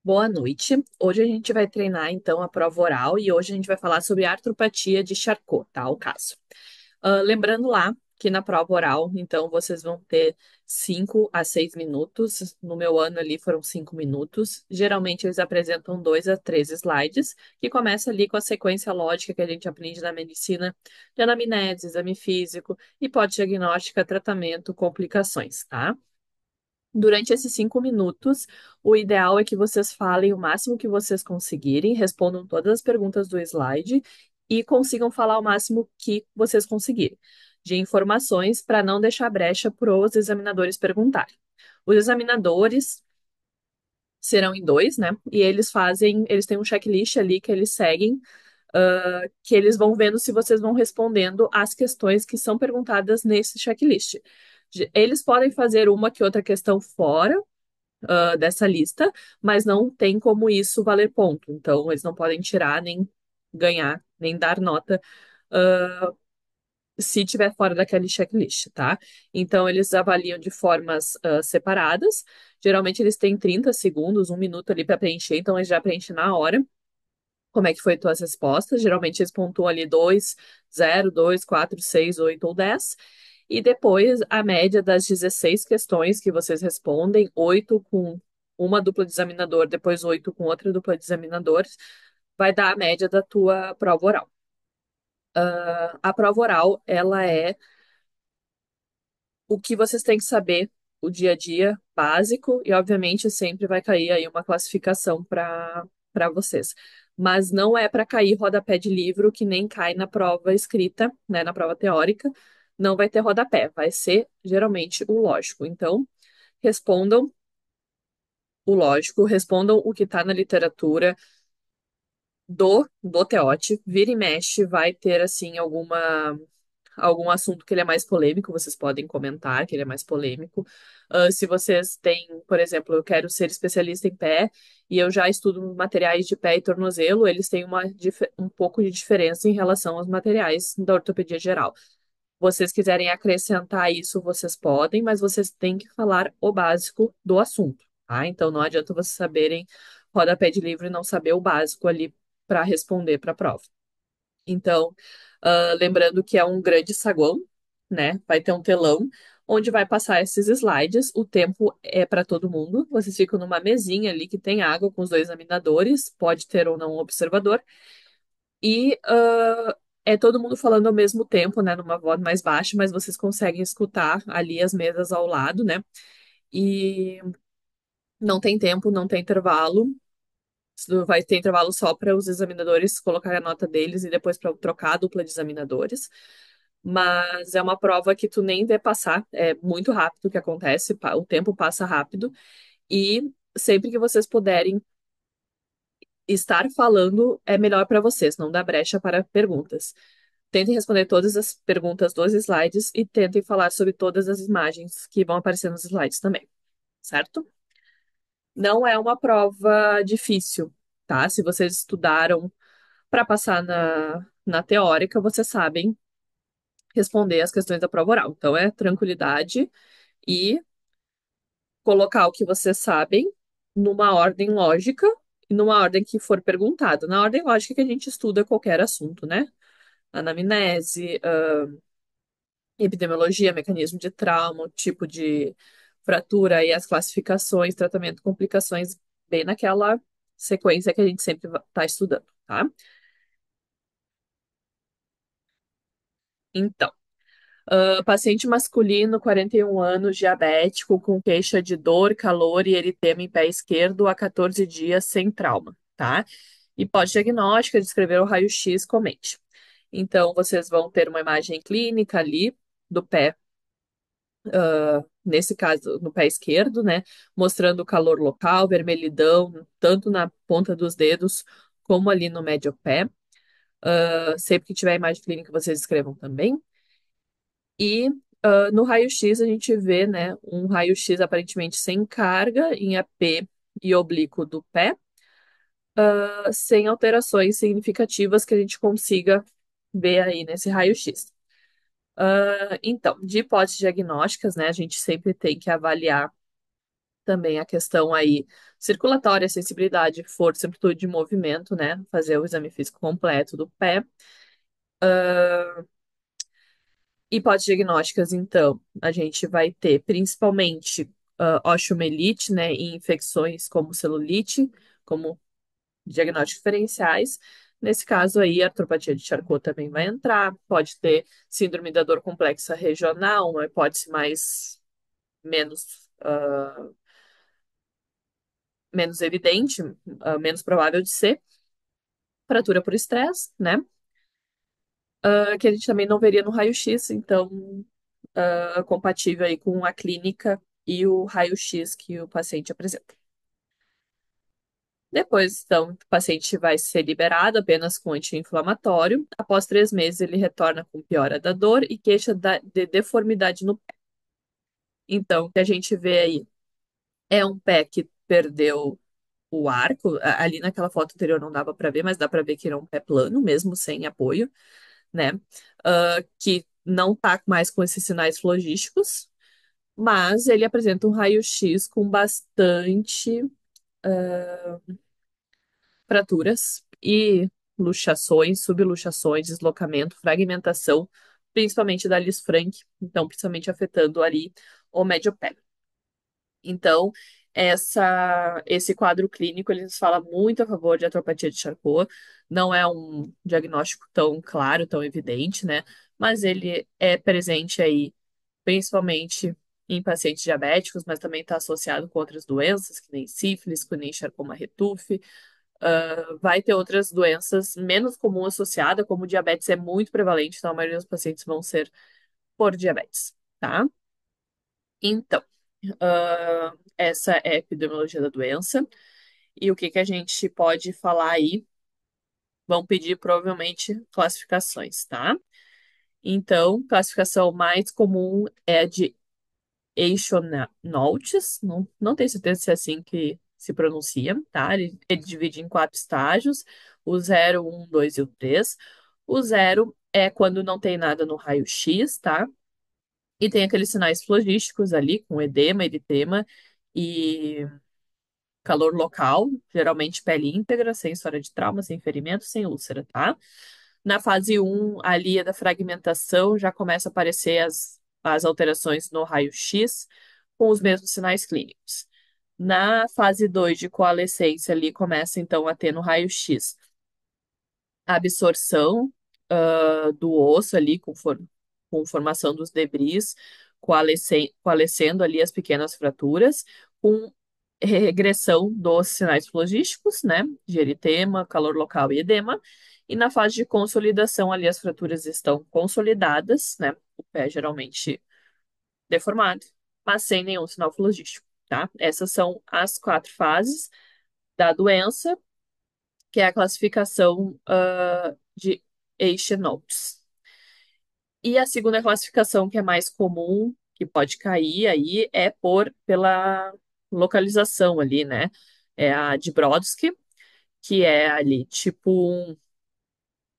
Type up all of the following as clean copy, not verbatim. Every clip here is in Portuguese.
Boa noite. Hoje a gente vai treinar então a prova oral e hoje a gente vai falar sobre artropatia de Charcot, tá? O caso. Lembrando lá que na prova oral, então vocês vão ter 5 a 6 minutos. No meu ano ali foram 5 minutos. Geralmente eles apresentam 2 a 3 slides, que começa ali com a sequência lógica que a gente aprende na medicina, de anamnese, exame físico, hipodiagnóstica, tratamento, complicações, tá? Durante esses 5 minutos, o ideal é que vocês falem o máximo que vocês conseguirem, respondam todas as perguntas do slide e consigam falar o máximo que vocês conseguirem de informações para não deixar brecha para os examinadores perguntarem. Os examinadores serão em dois, né? E eles têm um checklist ali que eles seguem, que eles vão vendo se vocês vão respondendo às questões que são perguntadas nesse checklist. Eles podem fazer uma que outra questão fora dessa lista, mas não tem como isso valer ponto. Então, eles não podem tirar, nem ganhar, nem dar nota se tiver fora daquele checklist, tá? Então, eles avaliam de formas separadas. Geralmente, eles têm 30 segundos, 1 minuto ali para preencher, então eles já preenchem na hora. Como é que foi tuas respostas? Geralmente eles pontuam ali 2, 0, 2, 4, 6, 8 ou 10. E depois a média das 16 questões que vocês respondem, 8 com uma dupla de examinador, depois 8 com outra dupla de examinadores, vai dar a média da tua prova oral. A prova oral, ela é o que vocês têm que saber, o dia a dia básico, e obviamente sempre vai cair aí uma classificação para vocês. Mas não é para cair rodapé de livro que nem cai na prova escrita, né, na prova teórica. Não vai ter rodapé, vai ser geralmente o lógico. Então, respondam o lógico, respondam o que está na literatura do Teote. Vira e mexe, vai ter assim algum assunto que ele é mais polêmico, vocês podem comentar que ele é mais polêmico. Se vocês têm, por exemplo, eu quero ser especialista em pé e eu já estudo materiais de pé e tornozelo, eles têm um pouco de diferença em relação aos materiais da ortopedia geral. Vocês quiserem acrescentar isso, vocês podem, mas vocês têm que falar o básico do assunto, tá? Então não adianta vocês saberem rodapé de livro e não saber o básico ali para responder para a prova. Então, lembrando que é um grande saguão, né? Vai ter um telão onde vai passar esses slides. O tempo é para todo mundo. Vocês ficam numa mesinha ali que tem água com os dois examinadores, pode ter ou não um observador. E é todo mundo falando ao mesmo tempo, né? Numa voz mais baixa, mas vocês conseguem escutar ali as mesas ao lado, né? E não tem tempo, não tem intervalo. Vai ter intervalo só para os examinadores colocar a nota deles e depois para trocar a dupla de examinadores. Mas é uma prova que tu nem vê passar, é muito rápido o que acontece, o tempo passa rápido. E sempre que vocês puderem estar falando, é melhor para vocês, não dá brecha para perguntas. Tentem responder todas as perguntas dos slides e tentem falar sobre todas as imagens que vão aparecer nos slides também, certo? Não é uma prova difícil, tá? Se vocês estudaram para passar na teórica, vocês sabem responder as questões da prova oral. Então, é tranquilidade e colocar o que vocês sabem numa ordem lógica e numa ordem que for perguntado. Na ordem lógica que a gente estuda qualquer assunto, né? Anamnese, epidemiologia, mecanismo de trauma, o tipo de fratura e as classificações, tratamento, complicações, bem naquela sequência que a gente sempre está estudando, tá? Então, paciente masculino, 41 anos, diabético, com queixa de dor, calor e eritema em pé esquerdo há 14 dias sem trauma, tá? E pós-diagnóstica, descrever o raio-x, comente. Então, vocês vão ter uma imagem clínica ali do pé, nesse caso, no pé esquerdo, né? Mostrando o calor local, vermelhidão, tanto na ponta dos dedos como ali no médio pé. Sempre que tiver imagem clínica, vocês escrevam também. E no raio-x a gente vê, né, um raio-x aparentemente sem carga em AP e oblíquo do pé, sem alterações significativas que a gente consiga ver aí nesse raio-x. Então, de hipóteses diagnósticas, né, a gente sempre tem que avaliar também a questão aí circulatória, sensibilidade, força, amplitude de movimento, né? Fazer o exame físico completo do pé. Hipóteses diagnósticas, então, a gente vai ter principalmente osteomielite, né? E infecções como celulite, como diagnósticos diferenciais. Nesse caso aí, a artropatia de Charcot também vai entrar. Pode ter síndrome da dor complexa regional, uma hipótese mais menos, menos evidente, menos provável de ser. Fratura por estresse, né? Que a gente também não veria no raio-x, então compatível aí com a clínica e o raio-x que o paciente apresenta. Depois, então, o paciente vai ser liberado apenas com anti-inflamatório. Após 3 meses, ele retorna com piora da dor e queixa de deformidade no pé. Então, o que a gente vê aí é um pé que perdeu o arco. Ali naquela foto anterior não dava para ver, mas dá para ver que era um pé plano, mesmo sem apoio, né? Que não tá mais com esses sinais flogísticos, mas ele apresenta um raio-x com bastante fraturas e luxações, subluxações, deslocamento, fragmentação, principalmente da Lisfranc, então principalmente afetando ali o médio pé. Então, esse quadro clínico ele nos fala muito a favor de atropatia de Charcot. Não é um diagnóstico tão claro, tão evidente, né? Mas ele é presente aí, principalmente em pacientes diabéticos, mas também está associado com outras doenças, que nem sífilis, que nem Charcot-Marie-Tooth. Vai ter outras doenças menos comuns associadas, como diabetes é muito prevalente, então a maioria dos pacientes vão ser por diabetes, tá? Então, essa é a epidemiologia da doença. E o que que a gente pode falar aí? Vão pedir provavelmente classificações, tá? Então, classificação mais comum é a de Eixonauts, não tenho certeza se é assim que se pronuncia, tá? Ele divide em 4 estágios, o 0, 1, 2 e o 3. O 0 é quando não tem nada no raio-x, tá? E tem aqueles sinais flogísticos ali, com edema, eritema e calor local, geralmente pele íntegra, sem história de trauma, sem ferimento, sem úlcera, tá? Na fase um ali é da fragmentação, já começa a aparecer as alterações no raio-x, com os mesmos sinais clínicos. Na fase 2 de coalescência, ali começa então a ter no raio-x a absorção do osso ali, com formação dos debris, coalescendo ali as pequenas fraturas, com regressão dos sinais flogísticos, né, de eritema, calor local e edema. E na fase de consolidação, ali as fraturas estão consolidadas, né, o pé geralmente deformado, mas sem nenhum sinal flogístico, tá? Essas são as 4 fases da doença, que é a classificação de Eichenops. E a segunda classificação, que é mais comum, que pode cair aí, é pela localização ali, né? É a de Brodsky, que é ali tipo 1,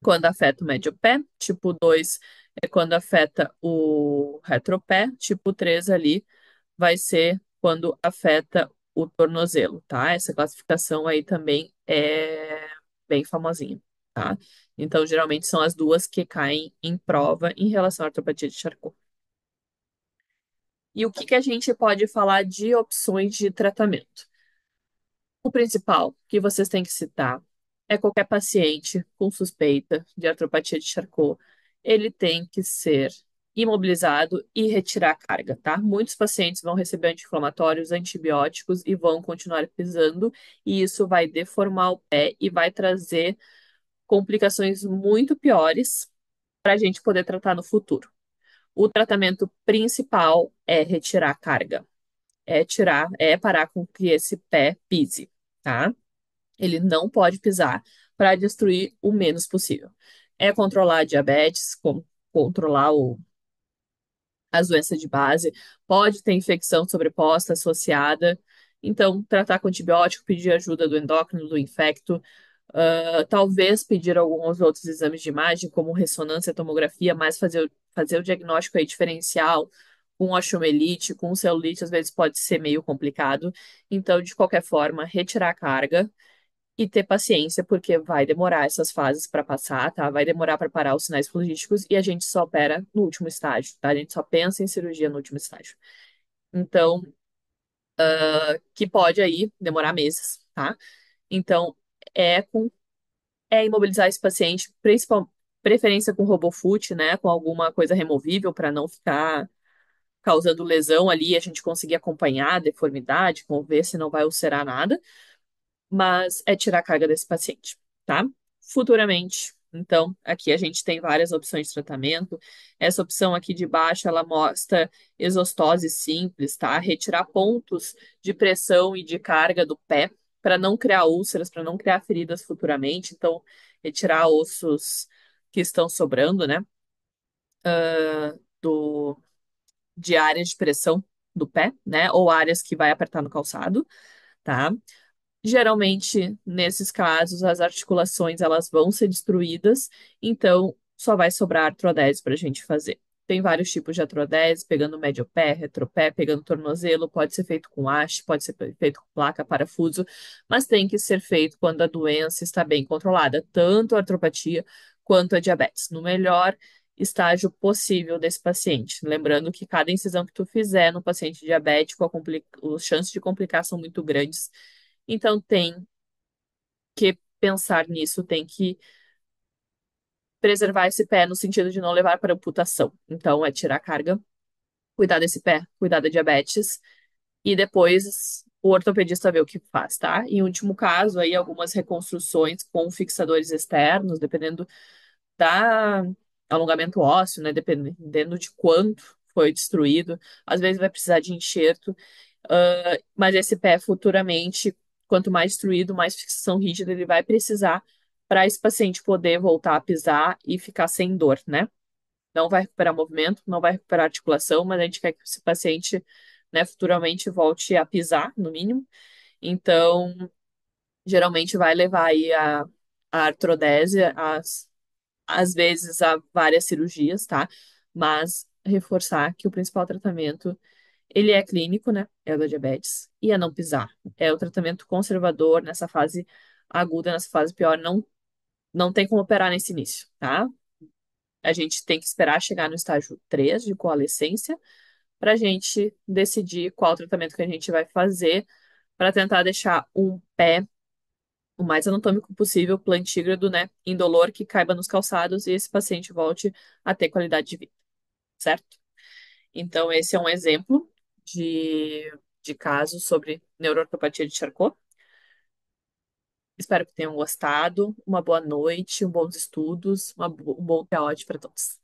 quando afeta o médio pé, tipo 2 é quando afeta o retropé, tipo 3 ali vai ser quando afeta o tornozelo, tá? Essa classificação aí também é bem famosinha, tá? Então, geralmente são as duas que caem em prova em relação à ortopatia de Charcot. E o que que a gente pode falar de opções de tratamento? O principal que vocês têm que citar é qualquer paciente com suspeita de artropatia de Charcot, ele tem que ser imobilizado e retirar a carga, tá? Muitos pacientes vão receber anti-inflamatórios, antibióticos e vão continuar pisando, e isso vai deformar o pé e vai trazer complicações muito piores para a gente poder tratar no futuro. O tratamento principal é retirar a carga, é parar com que esse pé pise, tá? Ele não pode pisar para destruir o menos possível. É controlar a diabetes, controlar as doenças de base, pode ter infecção sobreposta associada. Então, tratar com antibiótico, pedir ajuda do endócrino, do infecto, talvez pedir alguns outros exames de imagem, como ressonância, tomografia, mas fazer o diagnóstico aí diferencial, com osteomielite, com celulite, às vezes pode ser meio complicado. Então, de qualquer forma, retirar a carga e ter paciência, porque vai demorar essas fases para passar, tá? Vai demorar para parar os sinais fluídicos e a gente só opera no último estágio, tá? A gente só pensa em cirurgia no último estágio. Então, que pode aí demorar meses, tá? Então, é com imobilizar esse paciente, principal preferência com RoboFoot, né? Com alguma coisa removível para não ficar causando lesão ali, a gente conseguir acompanhar a deformidade, ver se não vai ulcerar nada, mas é tirar a carga desse paciente, tá? Futuramente. Então, aqui a gente tem várias opções de tratamento. Essa opção aqui de baixo, ela mostra exostose simples, tá? Retirar pontos de pressão e de carga do pé para não criar úlceras, para não criar feridas futuramente. Então, retirar ossos que estão sobrando, né? Do, de áreas de pressão do pé, né? Ou áreas que vai apertar no calçado, tá? Geralmente, nesses casos, as articulações elas vão ser destruídas, então só vai sobrar artrodese para a gente fazer. Tem vários tipos de artrodese, pegando médio pé, retropé, pegando tornozelo, pode ser feito com haste, pode ser feito com placa, parafuso, mas tem que ser feito quando a doença está bem controlada, tanto a artropatia quanto a diabetes, no melhor estágio possível desse paciente. Lembrando que cada incisão que tu fizer no paciente diabético, as chances de complicar são muito grandes, então tem que pensar nisso, tem que preservar esse pé no sentido de não levar para amputação. Então é tirar a carga, cuidar desse pé, cuidar da diabetes e depois o ortopedista vê o que faz, tá? Em último caso, aí algumas reconstruções com fixadores externos, dependendo da alongamento ósseo, né? Dependendo de quanto foi destruído, às vezes vai precisar de enxerto. Mas esse pé futuramente, quanto mais destruído, mais fixação rígida ele vai precisar para esse paciente poder voltar a pisar e ficar sem dor, né? Não vai recuperar movimento, não vai recuperar articulação, mas a gente quer que esse paciente, né, futuramente volte a pisar, no mínimo. Então, geralmente vai levar aí a artrodese, às vezes a várias cirurgias, tá? Mas reforçar que o principal tratamento ele é clínico, né? É o da diabetes. E é não pisar. É o tratamento conservador nessa fase aguda, nessa fase pior. Não, não tem como operar nesse início, tá? A gente tem que esperar chegar no estágio 3 de coalescência para a gente decidir qual tratamento que a gente vai fazer para tentar deixar um pé o mais anatômico possível, plantígrado, né? Indolor, que caiba nos calçados e esse paciente volte a ter qualidade de vida, certo? Então, esse é um exemplo de caso sobre neuroortopatia de Charcot. Espero que tenham gostado. Uma boa noite, bons estudos, um bom dia para todos.